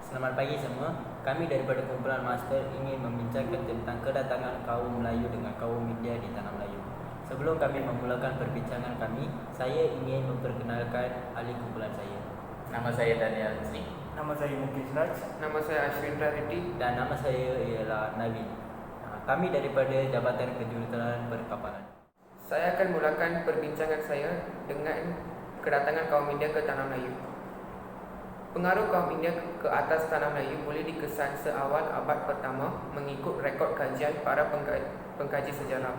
Selamat pagi semua. Kami daripada kumpulan master ingin membincangkan tentang kedatangan kaum Melayu dengan kaum India di tanah Melayu. Sebelum kami memulakan perbincangan kami, saya ingin memperkenalkan ahli kumpulan saya. Nama saya Daniel Sri. Nama saya Mukesh Raj. Nama saya Ashwindra Reddy. Dan nama saya ialah Nabi. Kami daripada Jabatan Kejuruteraan Perkapalan. Saya akan mulakan perbincangan saya dengan kedatangan kaum India ke tanah Melayu. Pengaruh kaum India ke atas tanah Melayu boleh dikesan seawal abad pertama mengikut rekod kajian para pengkaji sejarah.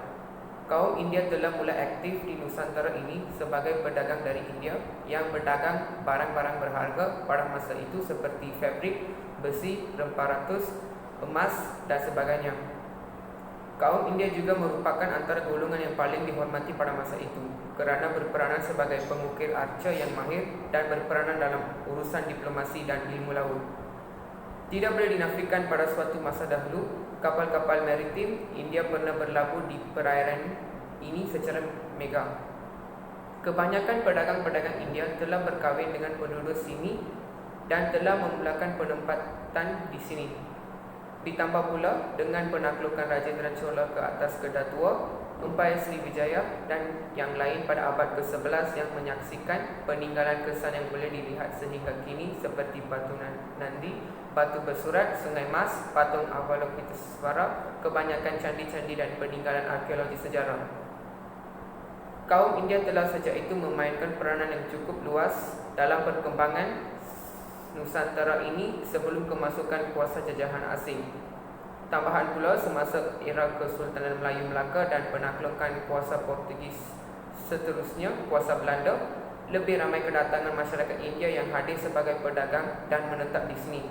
Kaum India telah mulai aktif di Nusantara ini sebagai pedagang dari India yang berdagang barang-barang berharga pada masa itu seperti fabrik, besi, rempah ratus, emas dan sebagainya. Kaum India juga merupakan antara golongan yang paling dihormati pada masa itu kerana berperanan sebagai pengukir arca yang mahir dan berperanan dalam urusan diplomasi dan ilmu laut. Tidak boleh dinafikan pada suatu masa dahulu, kapal-kapal maritim India pernah berlabuh di perairan ini secara megah. Kebanyakan pedagang-pedagang India telah berkahwin dengan penduduk sini dan telah memulakan penempatan di sini. Ditambah pula dengan penaklukan Rajendra Chola ke atas Kedatua, Empayar Sriwijaya dan yang lain pada abad ke-11 yang menyaksikan peninggalan kesan yang boleh dilihat sehingga kini seperti Batu Nandi, Batu Bersurat, Sungai Mas, Patung Avalokitesvara, kebanyakan candi-candi dan peninggalan arkeologi sejarah. Kaum India telah sejak itu memainkan peranan yang cukup luas dalam perkembangan Nusantara ini sebelum kemasukan kuasa jajahan asing. Tambahan pula semasa era Kesultanan Melayu Melaka dan penaklukan kuasa Portugis seterusnya kuasa Belanda, lebih ramai kedatangan masyarakat India yang hadir sebagai pedagang dan menetap di sini.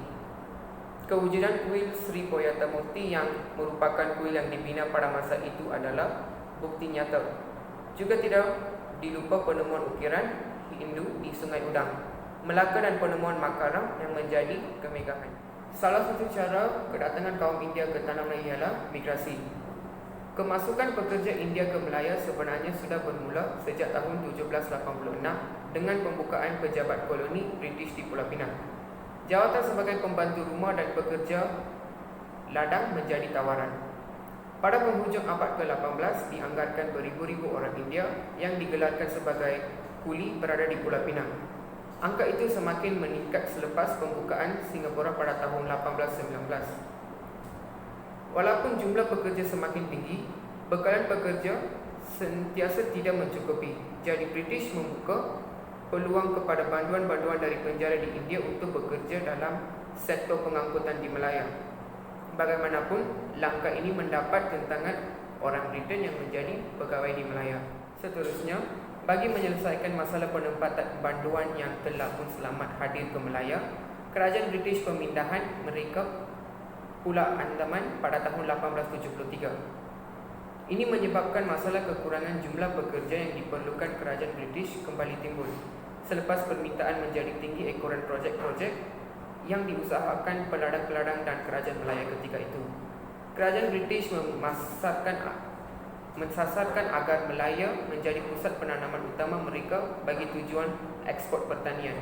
Kewujudan kuil Sri Poyatamurti yang merupakan kuil yang dibina pada masa itu adalah bukti nyata. Juga tidak dilupa penemuan ukiran Hindu di Sungai Udang, Melaka dan penemuan Makaram yang menjadi kemegahan. Salah satu cara kedatangan kaum India ke tanah Melayu ialah migrasi. Kemasukan pekerja India ke Melaya sebenarnya sudah bermula sejak tahun 1786 dengan pembukaan pejabat koloni British di Pulau Pinang. Jawatan sebagai pembantu rumah dan pekerja ladang menjadi tawaran. Pada penghujung abad ke-18 dianggarkan beribu-ribu orang India yang digelarkan sebagai kuli berada di Pulau Pinang. Angka itu semakin meningkat selepas pembukaan Singapura pada tahun 1819. Walaupun jumlah pekerja semakin tinggi, bekalan pekerja sentiasa tidak mencukupi. Jadi British membuka peluang kepada banduan-banduan dari penjara di India untuk bekerja dalam sektor pengangkutan di Melaya. Bagaimanapun, langkah ini mendapat tentangan orang Britain yang menjadi pegawai di Melaya. Seterusnya, bagi menyelesaikan masalah penempatan banduan yang telah pun selamat hadir ke Melaya, kerajaan British pemindahan mereka Pulau Andaman pada tahun 1873. Ini menyebabkan masalah kekurangan jumlah pekerja yang diperlukan kerajaan British kembali timbul selepas permintaan menjadi tinggi ekoran projek-projek yang diusahakan peladang-peladang dan kerajaan Melaya ketika itu. Kerajaan British mensasarkan agar Melaya menjadi pusat penanaman utama mereka bagi tujuan ekspor pertanian.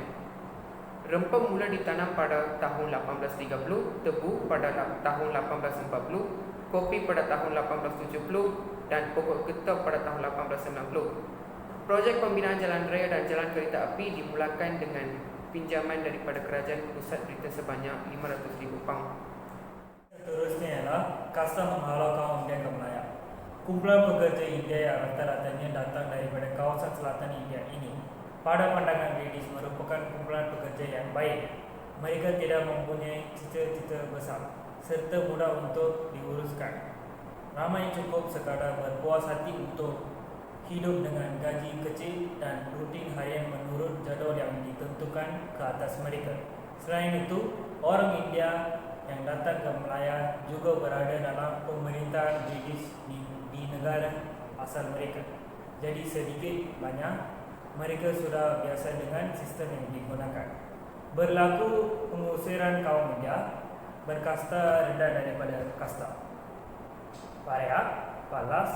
Rempah mula ditanam pada tahun 1830, tebu pada tahun 1840, kopi pada tahun 1870 dan pokok getah pada tahun 1890. Projek pembinaan jalan raya dan jalan kereta api dimulakan dengan pinjaman daripada kerajaan pusat Britain sebanyak 500,000 pound. Seterusnya ialah kasta menghalau kaum India ke Melaya. Kumpulan pekerja India yang rata-ratanya datang daripada kawasan selatan India ini pada pandangan British merupakan kumpulan pekerja yang baik. Mereka tidak mempunyai cita-cita besar serta mudah untuk diuruskan. Ramai cukup sekadar berpuas hati untuk hidup dengan gaji kecil dan rutin harian menurut jadual yang ditentukan ke atas mereka. Selain itu, orang India yang datang ke Melaya juga berada dalam pemerintahan British di negara asal mereka. Jadi sedikit banyak mereka sudah biasa dengan sistem yang digunakan. Berlaku pengusiran kaum India berkasta rendah daripada kasta Paria, Palas,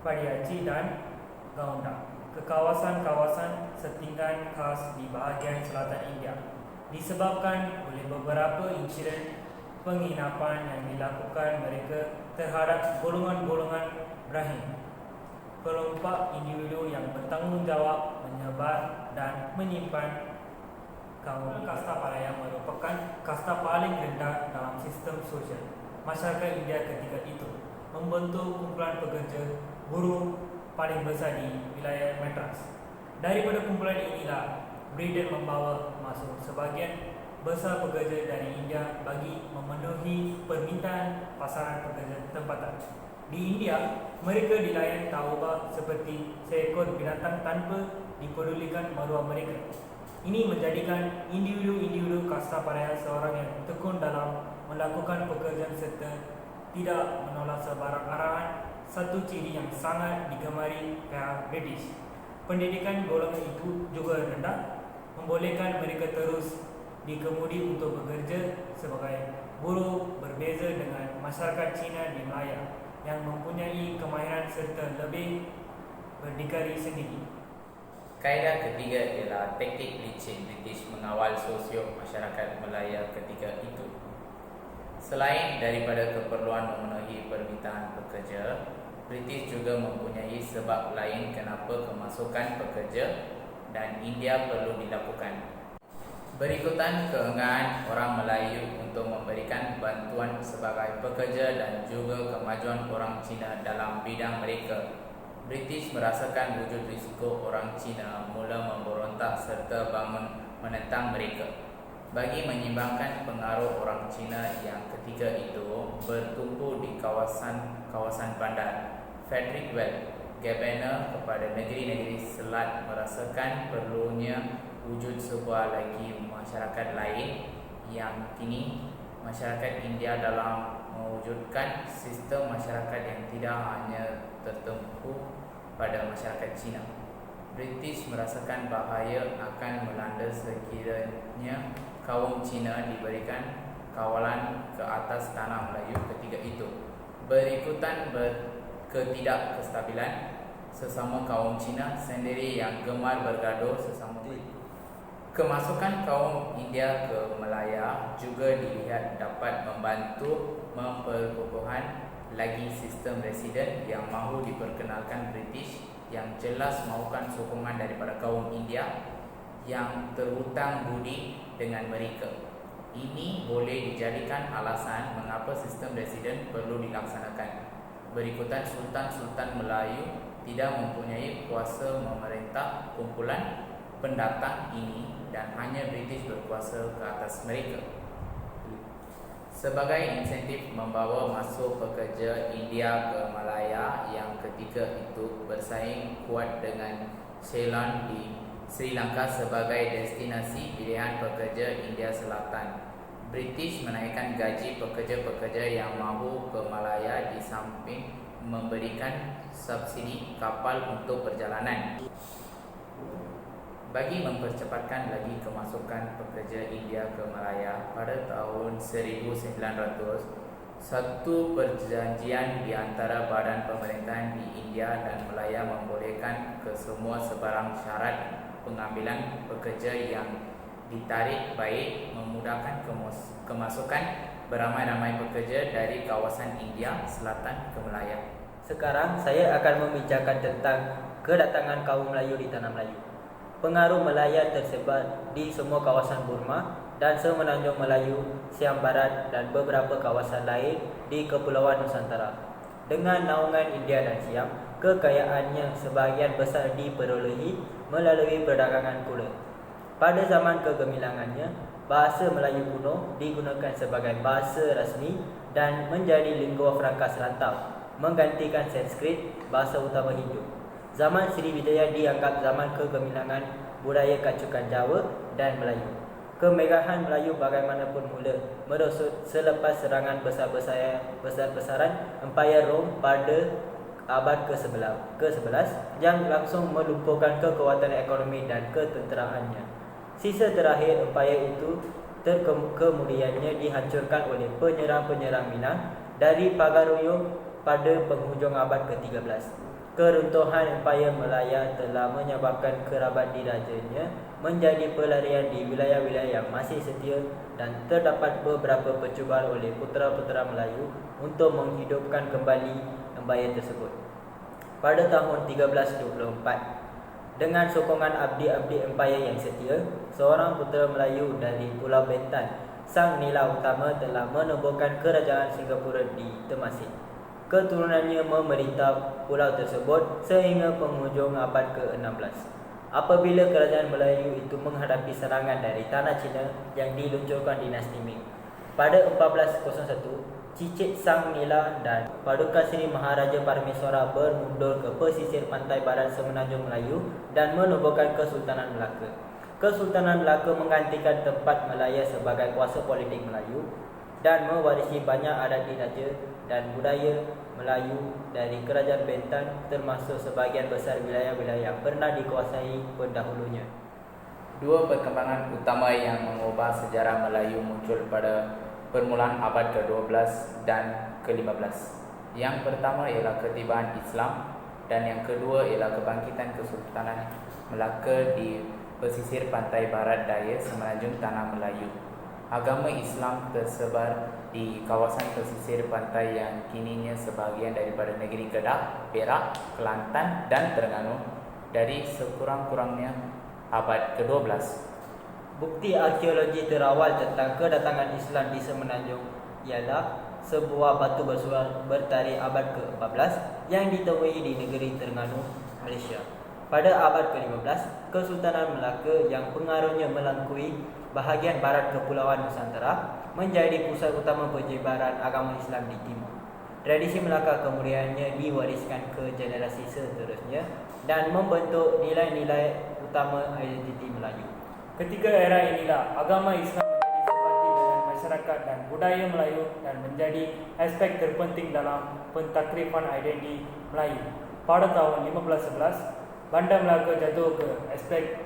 Padiaci dan Gaunda ke kawasan-kawasan setinggan khas di bahagian selatan India. disebabkan oleh beberapa insiden penginapan yang dilakukan mereka terhadap golongan-golongan Brahmin, kelompok individu yang bertanggungjawab menyebar dan menyimpan kaum. Kasta Palaya merupakan kasta paling rendah dalam sistem sosial masyarakat India ketika itu, membentuk kumpulan pekerja buruh paling besar di wilayah Madras. Daripada kumpulan inilah Britain membawa masuk sebagian besar pekerja dari India bagi memenuhi permintaan pasaran pekerja tempatan. Di India, mereka dilayan tauba seperti seekor binatang tanpa dipedulikan maruah mereka. Ini menjadikan individu-individu kasta Palaya seorang yang tekun dalam melakukan pekerjaan serta tidak menolak sebarang arahan, satu ciri yang sangat digemari pihak British. Pendidikan golongan itu juga rendah, membolehkan mereka terus dikemudi untuk bekerja sebagai buruh, berbeza dengan masyarakat Cina di Malaya yang mempunyai kemahiran serta lebih berdikari sendiri. Kaedah ketiga ialah taktik licin British mengawal sosio masyarakat Malaya ketika itu. Selain daripada keperluan memenuhi permintaan pekerja, British juga mempunyai sebab lain kenapa kemasukan pekerja dan India perlu dilakukan. Berikutan keengganan orang Melayu untuk memberikan bantuan sebagai pekerja dan juga kemajuan orang Cina dalam bidang mereka. British merasakan wujud risiko orang Cina mula memberontak serta bangun menentang mereka. Bagi menyimbangkan pengaruh orang Cina yang ketika itu bertumpu di kawasan bandar, Frederick Well, Governor kepada negeri-negeri Selat merasakan perlunya wujud sebuah lagi masyarakat lain yang kini masyarakat India dalam mewujudkan sistem masyarakat yang tidak hanya tertumpu pada masyarakat Cina. British merasakan bahaya akan melanda sekiranya kaum Cina diberikan kawalan ke atas tanah Melayu ketika itu. Berikutan ketidakkestabilan sesama kaum Cina sendiri yang gemar bergaduh sesama. Kemasukan kaum India ke Malaya juga dilihat dapat membantu memperkokohkan lagi sistem residen yang mahu diperkenalkan British yang jelas mahukan sokongan daripada kaum India yang terhutang budi dengan mereka. Ini boleh dijadikan alasan mengapa sistem residen perlu dilaksanakan. Berikutan Sultan-Sultan Melayu tidak mempunyai kuasa memerintah kumpulan pendatang ini dan hanya British berkuasa ke atas mereka. Sebagai insentif membawa masuk pekerja India ke Malaya yang ketika itu bersaing kuat dengan Ceylon di Sri Lanka sebagai destinasi pilihan pekerja India Selatan, British menaikkan gaji pekerja-pekerja yang mahu ke Malaya di samping memberikan subsidi kapal untuk perjalanan. Bagi mempercepatkan lagi kemasukan pekerja India ke Malaya pada tahun 1900, satu perjanjian di antara badan pemerintahan di India dan Malaya membolehkan ke semua sebarang syarat pengambilan pekerja yang ditarik baik memudahkan kemasukan beramai-ramai pekerja dari kawasan India Selatan ke Malaya. Sekarang saya akan membicarakan tentang kedatangan kaum Melayu di tanah Melayu. Pengaruh Malaya tersebar di semua kawasan Burma dan semenanjung Melayu, Siam Barat dan beberapa kawasan lain di Kepulauan Nusantara. Dengan naungan India dan Siam, kekayaannya sebahagian besar diperolehi melalui perdagangan kuda. Pada zaman kegemilangannya, bahasa Melayu kuno digunakan sebagai bahasa rasmi dan menjadi lingua franca serantau, menggantikan Sanskrit, bahasa utama Hindu. Zaman Sriwijaya dianggap zaman kegemilangan budaya kacukan Jawa dan Melayu. Kemegahan Melayu bagaimanapun mula merosot selepas serangan besar-besaran Empayar Rom pada abad ke-11 yang langsung melumpuhkan kekuatan ekonomi dan ketenteraannya. Sisa terakhir Empayar itu kemudiannya dihancurkan oleh penyerang-penyerang Minang dari Pagaruyung pada penghujung abad ke-13. Keruntuhan Empayar Melaya telah menyebabkan kerabat dirajanya menjadi pelarian di wilayah-wilayah yang masih setia dan terdapat beberapa percubaan oleh putera-putera Melayu untuk menghidupkan kembali empayar tersebut. Pada tahun 1324, dengan sokongan abdi-abdi empayar yang setia, seorang putera Melayu dari Pulau Bentan, Sang Nila Utama, telah menubuhkan kerajaan Singapura di Temasek. Keturunannya memerintah pulau tersebut sehingga penghujung abad ke-16. Apabila kerajaan Melayu itu menghadapi serangan dari tanah Cina yang diluncurkan dinasti Ming. Pada 1401, Cicit Sang Nila dan Paduka Seri Maharaja Parameswara bermundur ke pesisir pantai barat Semenanjung Melayu dan menubuhkan Kesultanan Melaka. Kesultanan Melaka menggantikan tempat Melaya sebagai kuasa politik Melayu dan mewarisi banyak adat diraja dan budaya Melayu dari Kerajaan Bentan, termasuk sebahagian besar wilayah-wilayah yang pernah dikuasai pendahulunya. Dua perkembangan utama yang mengubah sejarah Melayu muncul pada permulaan abad ke-12 dan ke-15. Yang pertama ialah ketibaan Islam dan yang kedua ialah kebangkitan Kesultanan Melaka di pesisir pantai barat daya Semenanjung Tanah Melayu. Agama Islam tersebar di kawasan pesisir pantai yang kininya sebahagian daripada negeri Kedah, Perak, Kelantan dan Terengganu dari sekurang-kurangnya abad ke-12. Bukti arkeologi terawal tentang kedatangan Islam di Semenanjung ialah sebuah batu bersuara bertarikh abad ke-14 yang ditemui di negeri Terengganu, Malaysia. Pada abad ke-15, Kesultanan Melaka yang pengaruhnya melangkui bahagian barat Kepulauan Nusantara menjadi pusat utama penyebaran agama Islam di timur. Tradisi Melaka kemudiannya diwariskan ke generasi seterusnya dan membentuk nilai-nilai utama identiti Melayu. Ketika era inilah agama Islam menjadi sebati dengan masyarakat dan budaya Melayu dan menjadi aspek terpenting dalam pentakrifan identiti Melayu. Pada tahun 1511, Bandar Melaka jatuh ke aspek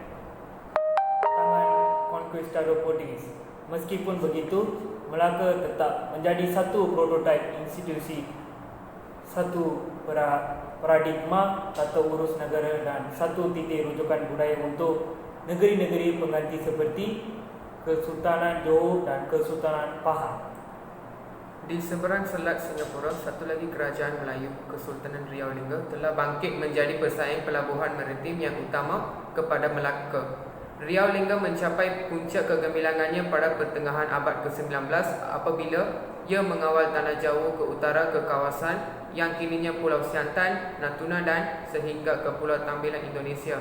tangan Conquistador Portugis. Meskipun begitu, Melaka tetap menjadi satu prototipe institusi, satu paradigma tata urus negara dan satu titik rujukan budaya untuk negeri-negeri pengganti seperti Kesultanan Johor dan Kesultanan Pahang. Di seberang selat Singapura, satu lagi kerajaan Melayu, Kesultanan Riau Lingga, telah bangkit menjadi pesaing pelabuhan maritim yang utama kepada Melaka. Riau Lingga mencapai puncak kegemilangannya pada pertengahan abad ke-19 apabila ia mengawal tanah Jawa ke utara ke kawasan yang kininya Pulau Siantan, Natuna dan sehingga ke Pulau Tambilan Indonesia.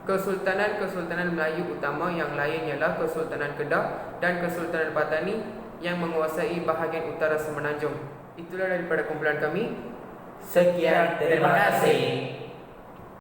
Kesultanan Melayu utama yang lain ialah Kesultanan Kedah dan Kesultanan Patani yang menguasai bahagian utara Semenanjung. Itulah daripada kumpulan kami. Sekian, terima kasih.